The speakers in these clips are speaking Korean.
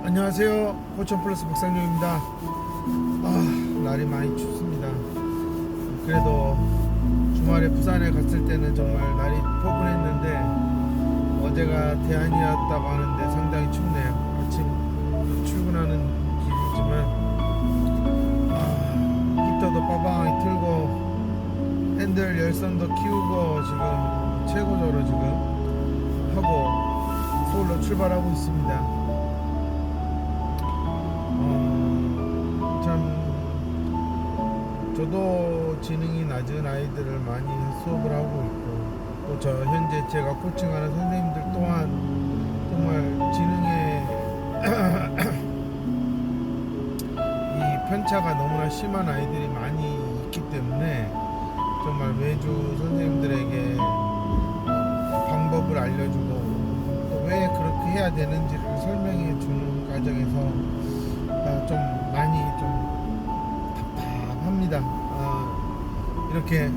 안녕하세요. 포천플러스 박상용입니다. 날이 많이 춥습니다. 그래도 주말에 부산에 갔을 때는 정말 날이 포근했는데 어제가 대안이었다고 하는데 상당히 춥네요. 아침 출근하는 길이지만 히터도 빠방하게 틀고 핸들 열선도 키우고 지금 최고조로 지금 하고 서울로 출발하고 있습니다. 참 저도 지능이 낮은 아이들을 많이 수업을 하고 있고 또 저 현재 제가 코칭하는 선생님들 또한 정말 지능에 이 편차가 너무나 심한 아이들이 많이 있기 때문에 정말 매주 선생님들에게 방법을 알려주고 또 왜 그렇게 해야 되는지를 설명해 주는 과정에서 좀 많이 좀 답답합니다. 이렇게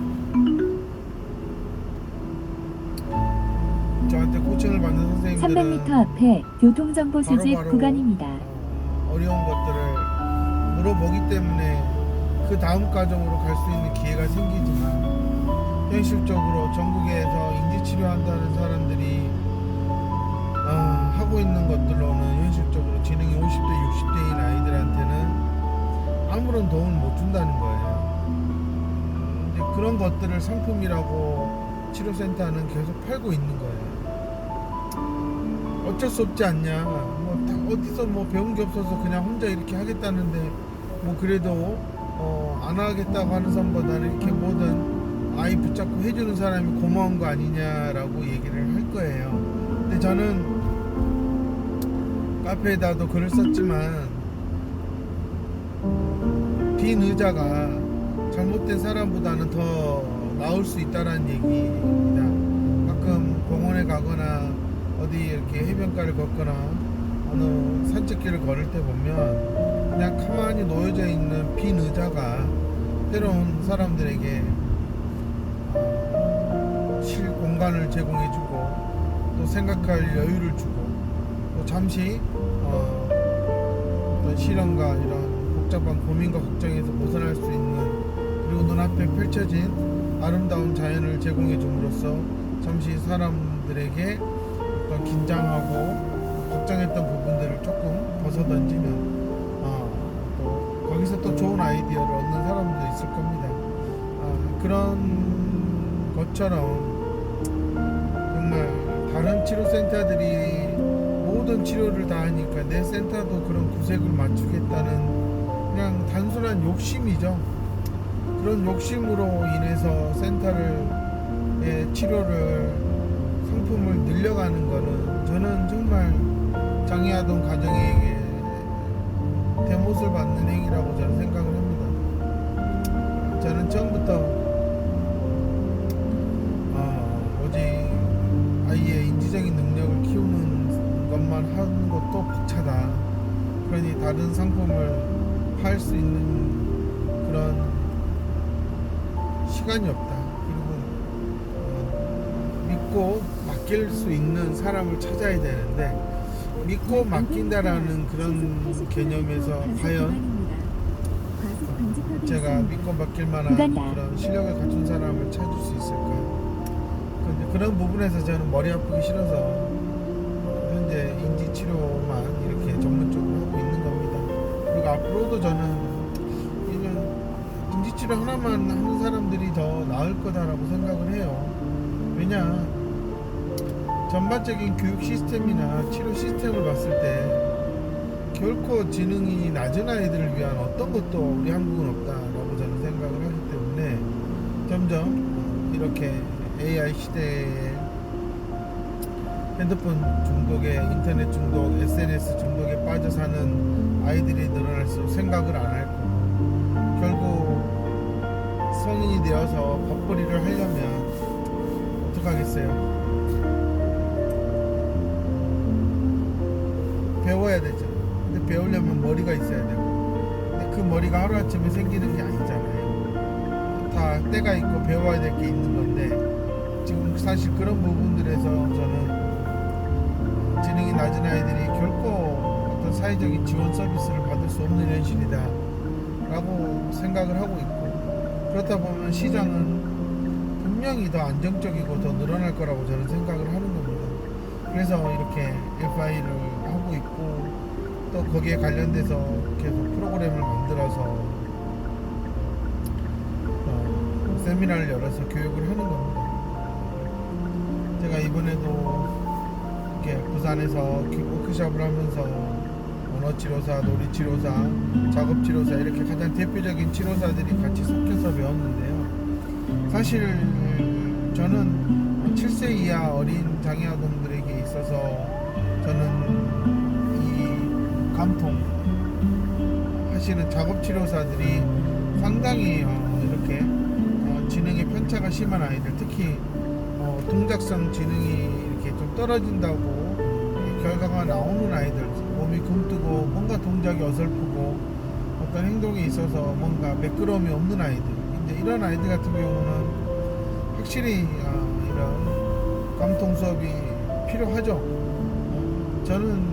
저한테 코칭을 받는 선생님들은 300m 앞에 교통정보 수집 바로바로 구간입니다. 어려운 것들을 물어보기 때문에 그 다음 과정으로 갈 수 있는 기회가 생기지만 현실적으로 전국에서 인지치료한다는 사람들이 하고 있는 것들로는 현실적으로 지능이 50대 60대인 아이들한테는 아무런 도움을 못 준다는 거예요. 이제 그런 것들을 상품이라고 치료센터는 계속 팔고 있는 거예요. 어쩔 수 없지 않냐. 뭐 어디서 뭐 배운 게 없어서 그냥 혼자 이렇게 하겠다는데 뭐 그래도 안 하겠다고 하는 사람보다는 이렇게 뭐든 아이 붙잡고 해주는 사람이 고마운 거 아니냐라고 얘기를 할 거예요. 근데 저는 카페에다도 글을 썼지만 빈 의자가 잘못된 사람보다는 더 나을 수 있다라는 얘기입니다. 가끔 공원에 가거나 어디 이렇게 해변가를 걷거나 어느 산책길을 걸을 때 보면 그냥 가만히 놓여져 있는 빈 의자가 새로운 사람들에게 쉴 공간을 제공해주고 또 생각할 여유를 주고 또 잠시 어떤 시련과 이런 복잡한 고민과 걱정에서 벗어날 수 있는 그리고 눈앞에 펼쳐진 아름다운 자연을 제공해 줌으로써 잠시 사람들에게 어떤 긴장하고 걱정했던 부분들을 조금 벗어던지면 또 거기서 또 좋은 아이디어를 얻는 사람도 있을 겁니다. 그런 것처럼 정말 다른 치료센터들이 모든 치료를 다 하니까 내 센터도 그런 구색을 맞추겠다는 그냥 단순한 욕심이죠. 그런 욕심으로 인해서 센터의 치료를 상품을 늘려가는 거는 저는 정말 장애아동 가정에게 대못을 받는 행위라고 저는 생각을 합니다. 저는 처음부터 오직 아이의 인지적인 능력을 키우는 것만 하는 것도 벅차다. 그러니 다른 상품을 팔 수 있는 그런 시간이 없다. 그리고 믿고 맡길 수 있는 사람을 찾아야 되는데 믿고 맡긴다라는 그런 개념에서 과연 제가 믿고 맡길 만한 그런 실력을 갖춘 사람을 찾을 수 있을까? 그런 부분에서 저는 머리 아프기 싫어서 현재 인지치료만 이렇게 전문적으로 하고 있는 겁니다. 그리고 앞으로도 저는 인지치료 하나만 하는 사람들이 더 나을 거다라고 생각을 해요. 왜냐, 전반적인 교육 시스템이나 치료 시스템을 봤을 때 결코 지능이 낮은 아이들을 위한 어떤 것도 우리 한국은 없다라고 저는 생각을 하기 때문에 점점 이렇게 AI 시대에 핸드폰 중독에 인터넷 중독, SNS 중독에 빠져 사는 아이들이 늘어날수록 생각을 안 할 거고 결국 성인이 되어서 밥벌이를 하려면 어떡하겠어요? 배워야 되죠. 근데 배우려면 머리가 있어야 되고 근데 그 머리가 하루아침에 생기는 게 아니잖아요. 다 때가 있고 배워야 될 게 있는 건데 지금 사실 그런 부분들에서 저는 지능이 낮은 아이들이 결코 어떤 사회적인 지원 서비스를 받을 수 없는 현실이다 라고 생각을 하고 있고, 그렇다 보면 시장은 분명히 더 안정적이고 더 늘어날 거라고 저는 생각을 하는 겁니다. 그래서 이렇게 FI를 하고 있고, 또 거기에 관련돼서 계속 프로그램을 만들어서 세미나를 열어서 교육을 하는 겁니다. 제가 이번에도 이렇게 부산에서 워크숍을 하면서 언어치료사, 놀이치료사, 작업치료사 이렇게 가장 대표적인 치료사들이 같이 섞여서 배웠는데요. 사실 저는 7세 이하 어린 장애아동들에게 있어서 저는 이 감통 하시는 작업치료사들이 상당히 이렇게 지능의 편차가 심한 아이들, 특히 동작성 지능이 이렇게 좀 떨어진다고 결과가 나오는 아이들, 몸이 굼뜨고 뭔가 동작이 어설프고 어떤 행동에 있어서 뭔가 매끄러움이 없는 아이들, 이제 이런 아이들 같은 경우는 확실히 이런 감통 수업이 필요하죠. 저는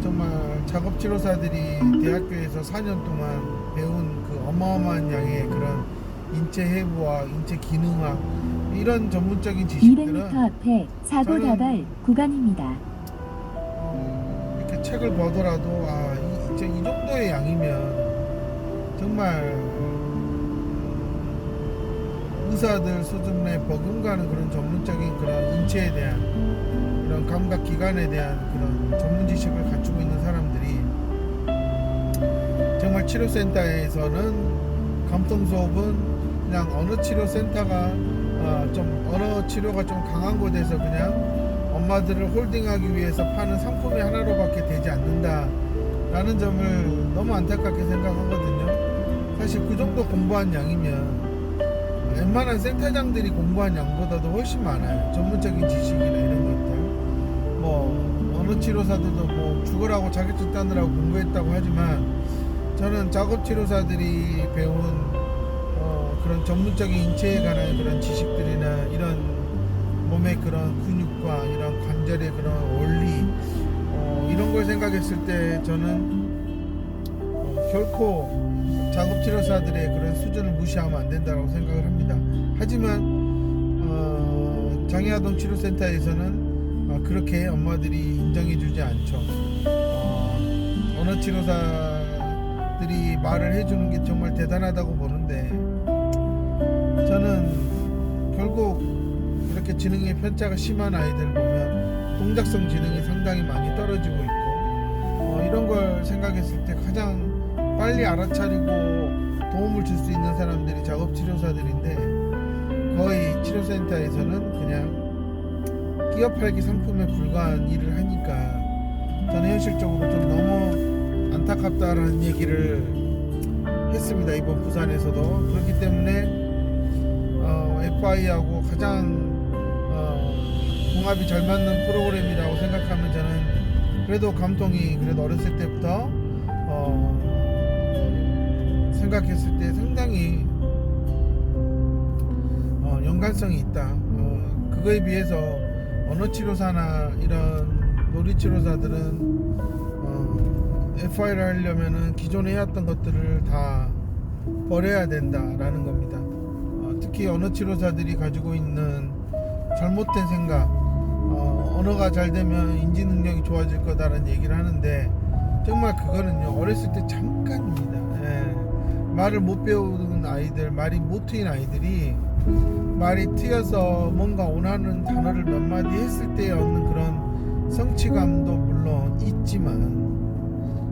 정말 작업치료사들이 대학교에서 4년 동안 배운 그 어마어마한 양의 그런 인체 해부와 인체 기능학, 이런 전문적인 지식들은 200m 앞에 사고 다발 구간입니다. 이렇게 책을 보더라도 이 정도의 양이면 정말 의사들 수준에 버금가는 그런 전문적인 그런 인체에 대한 이런 감각 기관에 대한 그런 전문 지식을 갖추고 있는 사람들이 정말 치료센터에서는 감통 수업은 그냥 언어 치료 센터가 좀 언어 치료가 좀 강한 곳에서 그냥 엄마들을 홀딩하기 위해서 파는 상품이 하나로밖에 되지 않는다라는 점을 너무 안타깝게 생각하거든요. 사실 그 정도 공부한 양이면 웬만한 센터장들이 공부한 양보다도 훨씬 많아요. 전문적인 지식이나 이런 것들. 뭐 언어 치료사들도 뭐 죽으라고 자격증 따느라고 공부했다고 하지만, 저는 작업치료사들이 배운 그런 전문적인 인체에 관한 그런 지식들이나 이런 몸의 그런 근육과 이런 관절의 그런 원리, 이런 걸 생각했을 때 저는 결코 작업치료사들의 그런 수준을 무시하면 안 된다고 생각을 합니다. 하지만 장애아동 치료센터에서는 그렇게 엄마들이 인정해주지 않죠. 언어치료사들이 말을 해주는 게 정말 대단하다고 보는데, 저는 결국 이렇게 지능의 편차가 심한 아이들 보면 동작성 지능이 상당히 많이 떨어지고 있고, 이런 걸 생각했을 때 가장 빨리 알아차리고 도움을 줄 수 있는 사람들이 작업치료사들인데, 거의 치료센터에서는 그냥 끼어 팔기 상품에 불과한 일을 하니까 저는 현실적으로 좀 너무 안타깝다라는 얘기를 했습니다. 이번 부산에서도. 그렇기 때문에 FI하고 가장 궁합이 잘 맞는 프로그램이라고 생각하면, 저는 그래도 감통이 그래도 어렸을 때부터 생각했을 때 상당히 연관성이 있다. 그거에 비해서 언어치료사나 이런 놀이치료사들은 FI를 하려면은 기존에 해왔던 것들을 다 버려야 된다라는 겁니다. 특히 언어치료사들이 가지고 있는 잘못된 생각, 언어가 잘 되면 인지 능력이 좋아질 거다라는 얘기를 하는데, 정말 그거는요 어렸을 때 잠깐입니다. 말을 못 배우는 아이들, 말이 못 트인 아이들이 말이 트여서 뭔가 원하는 단어를 몇 마디 했을 때 얻는 그런 성취감도 물론 있지만,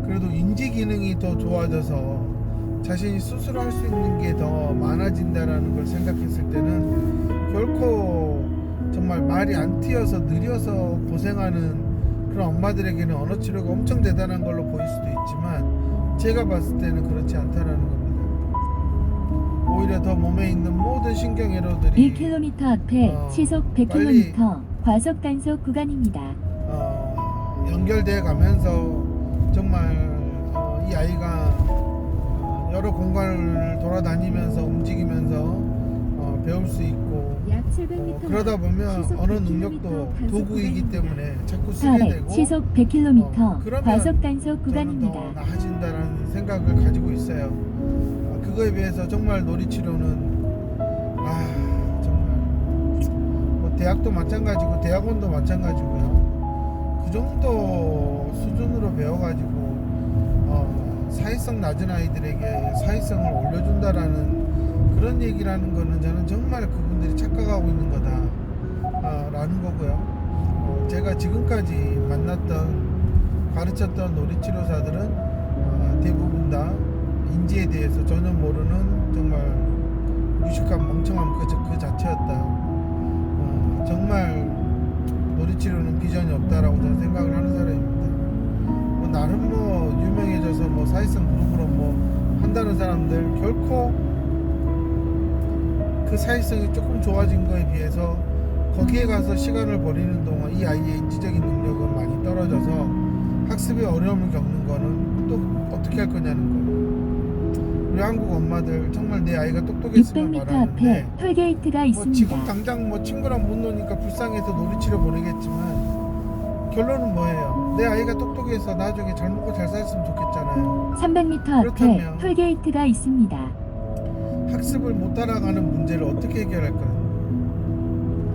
그래도 인지 기능이 더 좋아져서 자신이 스스로 할 수 있는 게 더 많아진다라는 걸 생각했을 때는, 결코 정말 말이 안 트여서 느려서 고생하는 그런 엄마들에게는 언어치료가 엄청 대단한 걸로 보일 수도 있지만, 제가 봤을 때는 그렇지 않다라는 겁니다. 오히려 더 몸에 있는 모든 신경회로들이 1km 앞에 시속 100km 과속 단속 구간입니다. 연결돼 가면서 정말 이 아이가 여러 공간을 돌아다니면서 움직이면서 배울 수 있고 약 700m 그러다 보면 시속 언어 100km 능력도 단속 도구이기 구간입니다. 때문에 자꾸 쓰게 4회 되고 시속 100km 그러면 과속 단속 저는 더 구간입니다. 나아진다는 생각을 가지고 있어요. 그거에 비해서 정말 놀이치료는 정말 뭐 대학도 마찬가지고 대학원도 마찬가지고요. 그 정도 수준으로 배워가지고 사회성 낮은 아이들에게 사회성을 올려준다라는 그런 얘기라는 거는 저는 정말 그분들이 착각하고 있는 거다 라는 거고요. 제가 지금까지 만났던 가르쳤던 놀이치료사들은 대부분 다 인지에 대해서 전혀 모르는 정말 무식한 멍청함 그 자체였다. 정말 놀이치료는 비전이 없다라고 저는 생각을 하는 사람입니다. 나름 유명해져서 사회성 그룹으로 한다는 사람들 결코 그 사회성이 조금 좋아진 거에 비해서 거기에 가서 시간을 버리는 동안 이 아이의 인지적인 능력은 많이 떨어져서 학습에 어려움을 겪는 거는 또 어떻게 할 거냐는 거예요. 우리 한국 엄마들 정말 내 아이가 똑똑했으면 600m 말하는데 앞에 톨게이트가 있습니다. 지금 당장 친구랑 못 노니까 불쌍해서 놀이치료 보내겠지만 결론은 뭐예요? 내 아이가 똑똑해서 나중에 잘 먹고 잘 살았으면 좋겠잖아요. 300m 앞에 그렇다면 톨게이트가 있습니다. 학습을 못 따라가는 문제를 어떻게 해결할 거야?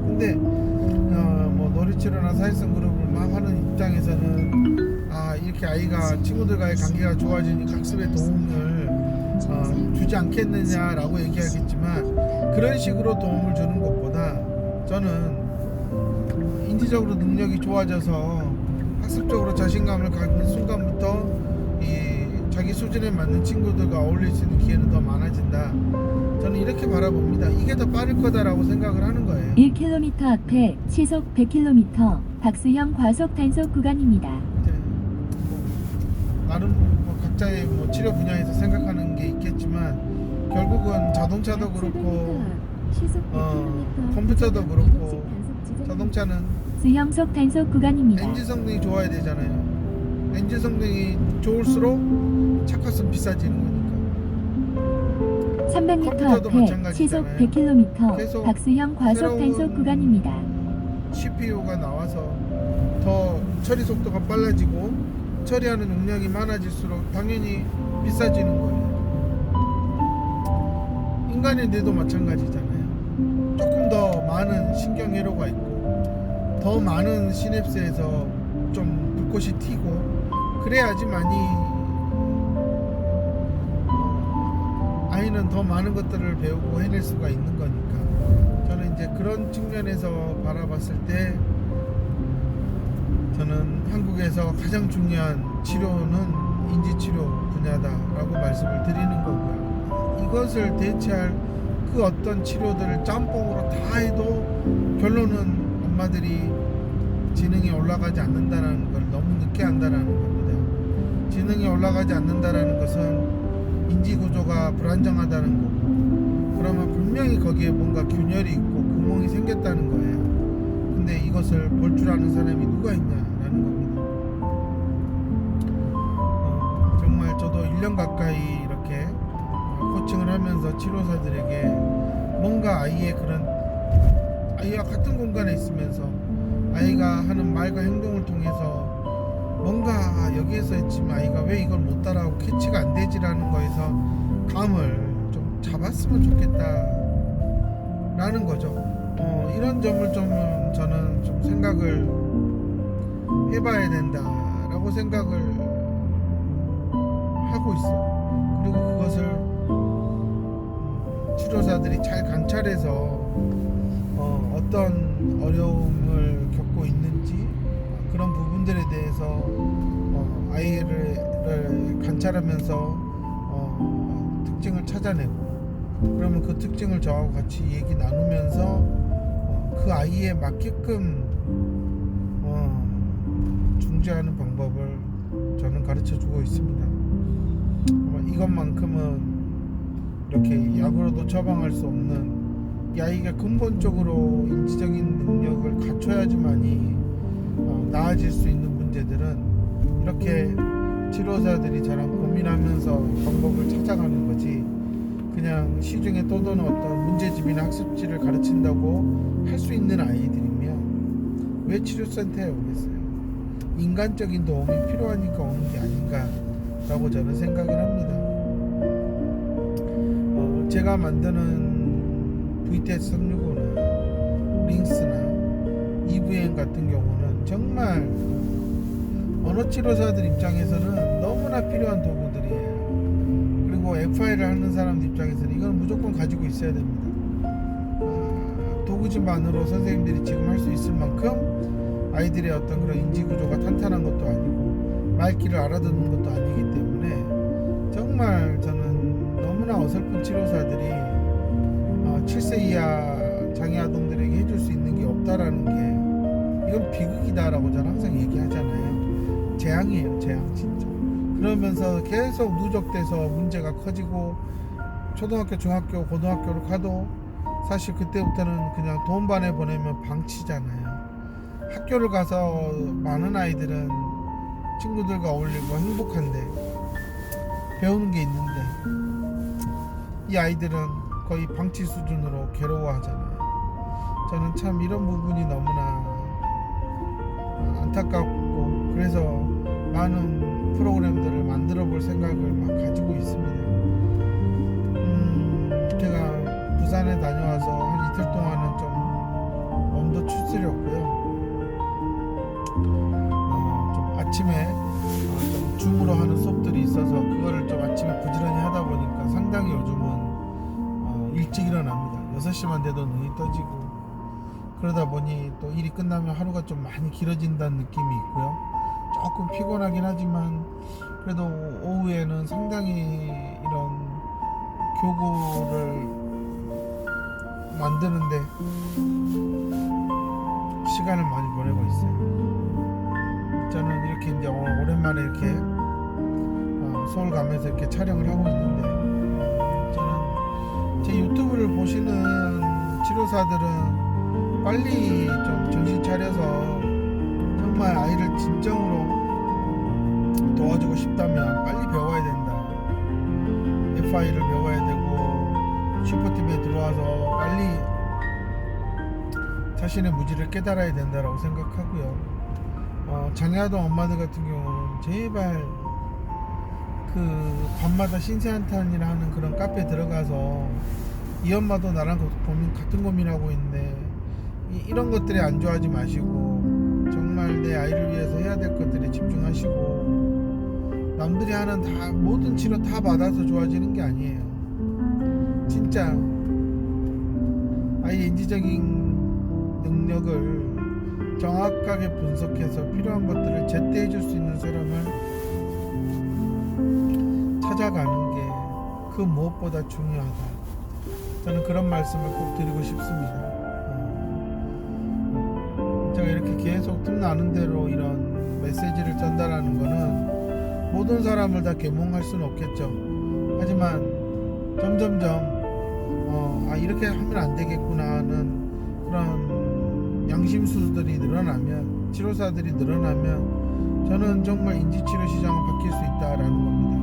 근데 놀이치료나 사회성 그룹을 막 하는 입장에서는 이렇게 아이가 친구들과의 관계가 좋아지니까 학습에 도움을 주지 않겠느냐라고 얘기하겠지만 그런 식으로 도움을 주는 것보다 저는 인지적으로 능력이 좋아져서 학습적으로 자신감을 갖는 순간부터 자기 수준에 맞는 친구들과 어울릴 수 있는 기회는 더 많아진다. 저는 이렇게 바라봅니다. 이게 더 빠를 거다라고 생각을 하는 거예요. 1km 앞에 시속 100km 박수형 과속 단속 구간입니다. 이제 나름 각자의 치료 분야에서 생각하는 게 있겠지만 결국은 자동차도 그렇고 컴퓨터도 그렇고 자동차는 수형속 단속 구간입니다. 엔진 성능이 좋아야 되잖아요. 엔진 성능이 좋을수록 차값은 비싸지는 거니까. 300m 컴퓨터도 앞에 마찬가지잖아요. 시속 100km 계속 박수형 과속 새로운 단속 구간입니다. CPU가 나와서 더 처리 속도가 빨라지고 처리하는 용량이 많아질수록 당연히 비싸지는 거예요. 인간의 뇌도 마찬가지잖아요. 조금 더 많은 신경회로가 있고 더 많은 시냅스에서 좀 불꽃이 튀고 그래야지만이 아이는 더 많은 것들을 배우고 해낼 수가 있는 거니까 저는 이제 그런 측면에서 바라봤을 때 저는 한국에서 가장 중요한 치료는 인지치료 분야다라고 말씀을 드리는 거고요. 이것을 대체할 그 어떤 치료들을 짬뽕으로 다 해도 결론은 엄마들이 지능이 올라가지 않는다는 걸 너무 늦게 한다는 겁니다. 지능이 올라가지 않는다는 것은 인지구조가 불안정하다는 거고 그러면 분명히 거기에 뭔가 균열이 있고 구멍이 생겼다는 거예요. 근데 이것을 볼 줄 아는 사람이 누가 있냐라는 겁니다. 정말 저도 1년 가까이 이렇게 코칭을 하면서 치료사들에게 뭔가 아이와 같은 공간에 있으면서 아이가 하는 말과 행동을 통해서 뭔가 여기에서 했지만 아이가 왜 이걸 못 따라하고 캐치가 안 되지라는 거에서 감을 좀 잡았으면 좋겠다 라는 거죠. 이런 점을 좀 저는 좀 생각을 해봐야 된다라고 생각을 하고 있어요. 그리고 그것을 치료사들이 잘 관찰해서 어떤 어려움을 겪고 있는지 그런 부분들에 대해서 아이를 관찰하면서 특징을 찾아내고 그러면 그 특징을 저하고 같이 얘기 나누면서 그 아이에 맞게끔 중재하는 방법을 저는 가르쳐 주고 있습니다. 이것만큼은 이렇게 약으로도 처방할 수 없는 이 아이가 근본적으로 인지적인 능력을 갖춰야지만이 나아질 수 있는 문제들은 이렇게 치료사들이 저랑 고민하면서 방법을 찾아가는 거지 그냥 시중에 떠도는 어떤 문제집이나 학습지를 가르친다고 할 수 있는 아이들이면 왜 치료센터에 오겠어요? 인간적인 도움이 필요하니까 오는 게 아닌가라고 저는 생각을 합니다. 제가 만드는 VTS 365나 링스나 EVM 같은 경우는 정말 언어 치료사들 입장에서는 너무나 필요한 도구들이에요. 그리고 FI를 하는 사람들 입장에서는 이건 무조건 가지고 있어야 됩니다. 도구지만으로 선생님들이 지금 할 수 있을 만큼 아이들의 어떤 그런 인지 구조가 탄탄한 것도 아니고 말귀를 알아듣는 것도 아니기 때문에 정말 저는 너무나 어설픈 치료사들이 7세 이하 장애 아동들에게 해줄 수 있는 게 없다라는 게 이건 비극이다라고 저는 항상 얘기하잖아요. 재앙이에요, 재앙 진짜. 그러면서 계속 누적돼서 문제가 커지고 초등학교, 중학교, 고등학교로 가도 사실 그때부터는 그냥 돈반에 보내면 방치잖아요. 학교를 가서 많은 아이들은 친구들과 어울리고 행복한데 배우는 게 있는데 이 아이들은 거의 방치 수준으로 괴로워하잖아요. 저는 참 이런 부분이 너무나 안타깝고 그래서 많은 프로그램들을 만들어 볼 생각을 막 가지고 있습니다. 제가 부산에 다녀와서 한 이틀 동안은 좀 몸도 추스렸고요. 좀 아침에 좀 줌으로 하는 수업들이 있어서 그거를 좀 아침에 부지런히 하다 보니까 상당히 요즘은 일찍 일어납니다. 6시만 돼도 눈이 떠지고 그러다 보니 또 일이 끝나면 하루가 좀 많이 길어진다는 느낌이 있고요. 조금 피곤하긴 하지만 그래도 오후에는 상당히 이런 교구를 만드는데 시간을 많이 보내고 있어요. 저는 이렇게 이제 오랜만에 이렇게 서울 가면서 이렇게 촬영을 하고 있는데 저는 제 유튜브를 보시는 치료사들은 빨리 좀 정신 차려서 정말 아이를 진정으로 도와주고 싶다면 빨리 배워야 된다. FI를 배워야 되고 슈퍼팀에 들어와서 빨리 자신의 무지를 깨달아야 된다라고 생각하고요. 장애아동 엄마들 같은 경우는 제발 그 밤마다 신세한탄이라 하는 그런 카페에 들어가서 이 엄마도 나랑 같은 고민하고 있는데 이런 것들에 안주하지 마시고 정말 내 아이를 위해서 해야 될 것들에 집중하시고 남들이 하는 다 모든 치료 다 받아서 좋아지는 게 아니에요. 진짜 아이의 인지적인 능력을 정확하게 분석해서 필요한 것들을 제때 해줄 수 있는 사람을 찾아가는 게 그 무엇보다 중요하다. 저는 그런 말씀을 꼭 드리고 싶습니다. 제가 이렇게 계속 틈나는 대로 이런 메시지를 전달하는 거는 모든 사람을 다 계몽할 수는 없겠죠. 하지만 점점점 이렇게 하면 안 되겠구나 하는 그런 양심수들이 늘어나면 치료사들이 늘어나면 저는 정말 인지치료 시장은 바뀔 수 있다라는 겁니다.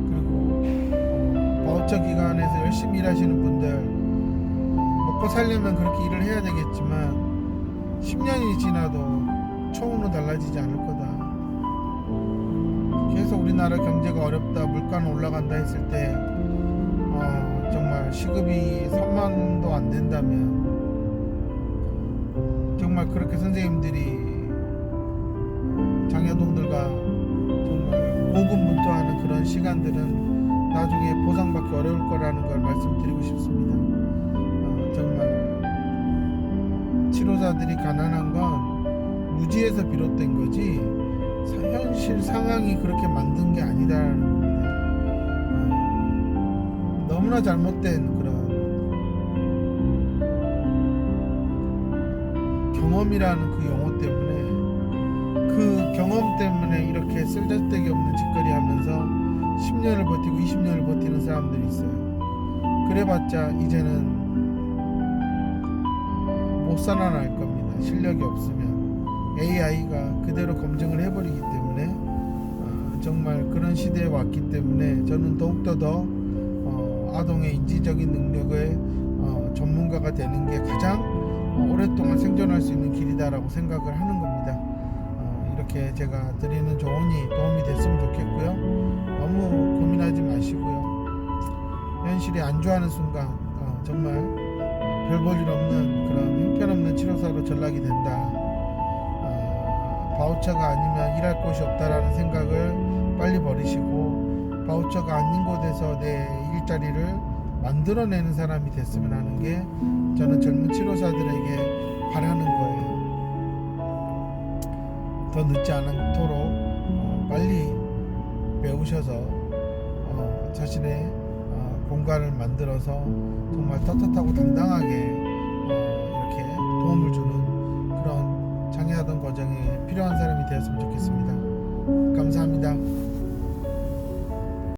그리고 바우처 기관에서 열심히 일하시는 분들 먹고 살려면 그렇게 일을 해야 되겠지만 10년이 지나도 초우는 달라지지 않을 거다. 계속 우리나라 경제가 어렵다, 물가는 올라간다 했을 때 정말 시급이 3만도 안 된다면 정말 그렇게 선생님들이 장애아동들과 정말 고군분투하는 그런 시간들은 나중에 보상받기 어려울 거라는 걸 말씀드리고 싶습니다. 정말 치료사들이 가난한 건 무지에서 비롯된 거지 현실 상황이 그렇게 만든 게 아니다라는 겁니다. 너무나 잘못된 그런 경험이라는 그 용어 때문에 그 경험 때문에 이렇게 쓸데기 없는 짓거리 하면서 10년을 버티고 20년을 버티는 사람들이 있어요. 그래봤자 이제는 못 살아날 겁니다. 실력이 없으면 AI가 그대로 검증을 해버리기 때문에 정말 그런 시대에 왔기 때문에 저는 더욱더 더 아동의 인지적인 능력의 전문가가 되는 게 가장 오랫동안 생존할 수 있는 길이다라고 생각을 하는 겁니다. 이렇게 제가 드리는 조언이 도움이 됐으면 좋겠고요. 너무 고민하지 마시고요. 현실이 안주하는 순간 정말 별 볼 일 없는 그런 형편없는 치료사로 전락이 된다. 바우처가 아니면 일할 곳이 없다라는 생각을 빨리 버리시고 바우처가 아닌 곳에서 내 일자리를 만들어내는 사람이 됐으면 하는 게 저는 젊은 치료사들에게 바라는 거예요. 더 늦지 않도록 빨리 배우셔서 자신의 공간을 만들어서 정말 떳떳하고 당당하게 이렇게 도움을 주는 그런 장애아동 거정에 필요한 사람이 되었으면 좋겠습니다. 감사합니다.